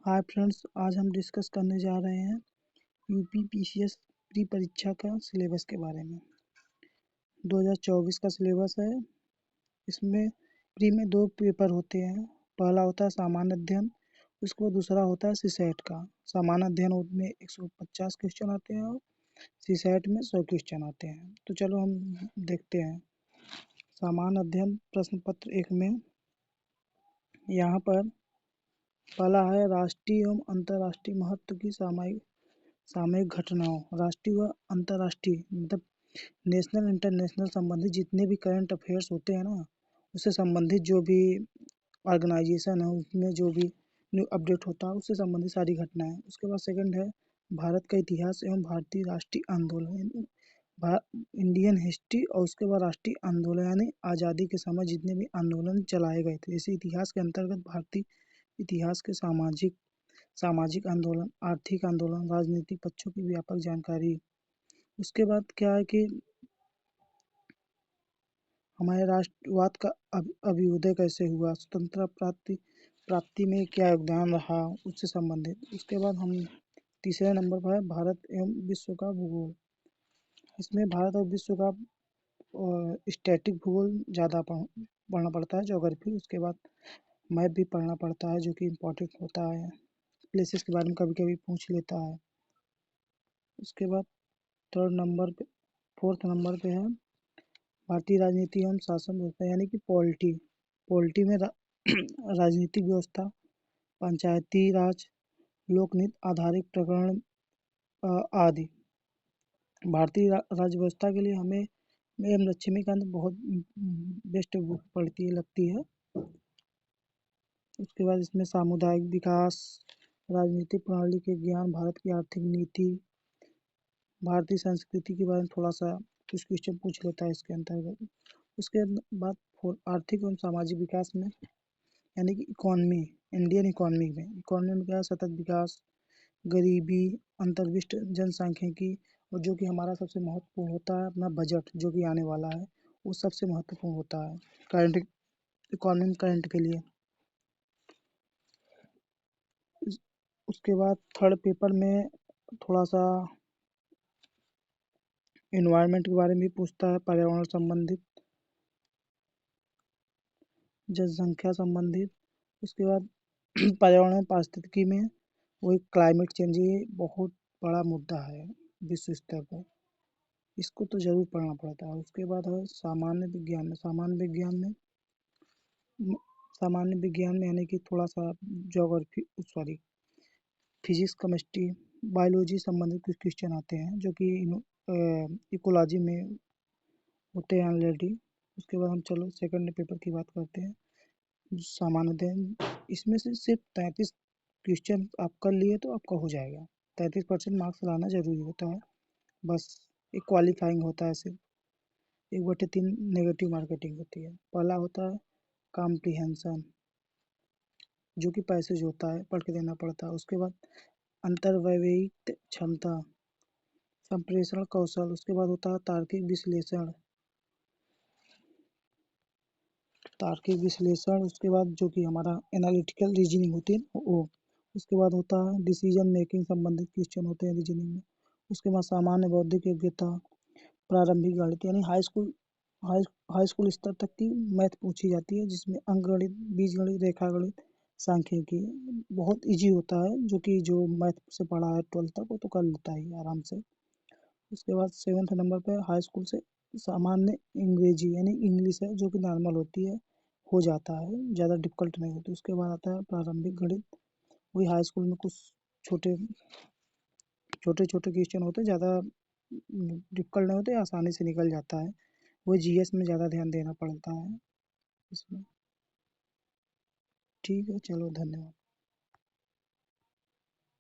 Hi friends, आज हम discuss करने जा रहे हैं यूपी पीसीएस प्री परीक्षा का सिलेबस के बारे में। 2024 का सिलेबस है। इसमें प्री में 2 पेपर होते हैं। पहला होता है सामान्य अध्ययन, उसके बाद दूसरा होता है सीसैट का। सामान्य अध्ययन में 150 क्वेश्चन आते हैं और सीसैट में 100 क्वेश्चन आते हैं। तो चलो हम देखते हैं। सामान्य अध्ययन प्रश्न पत्र 1 में यहाँ पर पहला है राष्ट्रीय एवं अंतर्राष्ट्रीय महत्व की सामयिक घटनाओं। राष्ट्रीय व अंतर्राष्ट्रीय मतलब नेशनल इंटरनेशनल संबंधित जितने भी करंट अफेयर्स होते हैं ना, उससे संबंधित जो भी ऑर्गेनाइजेशन है उसमें जो भी न्यू अपडेट होता है उससे संबंधित सारी घटनाएं। उसके बाद सेकंड है भारत का इतिहास एवं भारतीय राष्ट्रीय आंदोलन, इंडियन हिस्ट्री। और उसके बाद राष्ट्रीय आंदोलन यानी आज़ादी के समय जितने भी आंदोलन चलाए गए थे। इसी इतिहास के अंतर्गत भारतीय इतिहास के सामाजिक आंदोलन, आर्थिक आंदोलन, राजनीतिक पक्षों की व्यापक जानकारी। उसके बाद क्या है कि हमारे राष्ट्रवाद का अभ्युदय कैसे हुआ, स्वतंत्रता प्राप्ति में क्या योगदान रहा, उससे संबंधित। उसके बाद हम तीसरे नंबर पर है भारत एवं विश्व का भूगोल। इसमें भारत और विश्व का स्टैटिक भूगोल ज़्यादा पढ़ना पड़ता है, ज्योग्राफी। उसके बाद मैप भी पढ़ना पड़ता है जो कि इम्पोर्टेंट होता है, प्लेसेस के बारे में कभी कभी पूछ लेता है। उसके बाद फोर्थ नंबर पे है भारतीय राजनीति एवं शासन व्यवस्था यानी कि पॉलिटी में राजनीतिक व्यवस्था, पंचायती राज, लोकनीति आधारित प्रकरण आदि। भारतीय राज्य व्यवस्था के लिए हमें एम लक्ष्मीकांत बहुत बेस्ट बुक पढ़ती लगती है। उसके बाद इसमें सामुदायिक विकास, राजनीतिक प्रणाली के ज्ञान, भारत की आर्थिक नीति, भारतीय संस्कृति के बारे में थोड़ा सा कुछ क्वेश्चन पूछ लेता है इसके अंतर्गत। उसके बाद आर्थिक एवं सामाजिक विकास में यानी कि इकोनॉमी, इंडियन इकोनॉमी में क्या है, सतत विकास, गरीबी, अंतर्विष्ट जनसांख्यिकी, और जो कि हमारा सबसे महत्वपूर्ण होता है अपना बजट जो कि आने वाला है, वो सबसे महत्वपूर्ण होता है करंट इकोनॉमी करंट के लिए। उसके बाद थर्ड पेपर में थोड़ा सा इन्वायरमेंट के बारे में भी पूछता है, पर्यावरण संबंधित, जनसंख्या संबंधित। उसके बाद पर्यावरण पारिस्थितिकी में वही क्लाइमेट चेंज, ये बहुत बड़ा मुद्दा है विश्व स्तर पर, इसको तो जरूर पढ़ना पड़ता है। उसके बाद है सामान्य विज्ञान में यानी कि थोड़ा सा ज्योग्राफी फिजिक्स, केमिस्ट्री, बायोलॉजी संबंधित कुछ क्वेश्चन आते हैं जो कि इकोलॉजी में होते हैं ऑलरेडी। उसके बाद हम चलो सेकंड पेपर की बात करते हैं, सामान्य अध्ययन। इसमें से सिर्फ 33 क्वेश्चन आप कर लिए तो आपका हो जाएगा। 33% मार्क्स लाना जरूरी होता है, बस एक क्वालिफाइंग होता है। सिर्फ 1/3 नेगेटिव मार्केटिंग होती है। पहला होता है कॉम्प्रिहेंशन जो कि पैसेज होता है, पढ़ के देना पड़ता है। उसके बाद अंतर्वैयिक क्षमता, संप्रेषण कौशल। उसके बाद होता है तार्किक विश्लेषण। उसके बाद जो कि हमारा एनालिटिकल रीजनिंग होती है वो। उसके बाद होता है डिसीजन मेकिंग संबंधित क्वेश्चन होते हैं रीजनिंग में। उसके बाद सामान्य बौद्धिक योग्यता, प्रारंभिक गणित यानी हाई स्कूल स्तर तक की मैथ पूछी जाती है, जिसमें अंकगणित, बीजगणित, रेखा गणित, सांख्यिकी बहुत इजी होता है, जो कि जो मैथ से पढ़ा है 12th तक वो तो कर लेता है आराम से। उसके बाद 7th नंबर पे हाई स्कूल से सामान्य अंग्रेजी यानी इंग्लिश है जो कि नॉर्मल होती है, हो जाता है, ज़्यादा डिफिकल्ट नहीं होती। उसके बाद आता है प्रारंभिक गणित, वही हाई स्कूल में कुछ छोटे छोटे क्वेश्चन होते हैं, ज़्यादा डिफिकल्ट नहीं होते, आसानी से निकल जाता है। वही जीएस में ज़्यादा ध्यान देना पड़ता है इसमें। ठीक है, चलो धन्यवाद।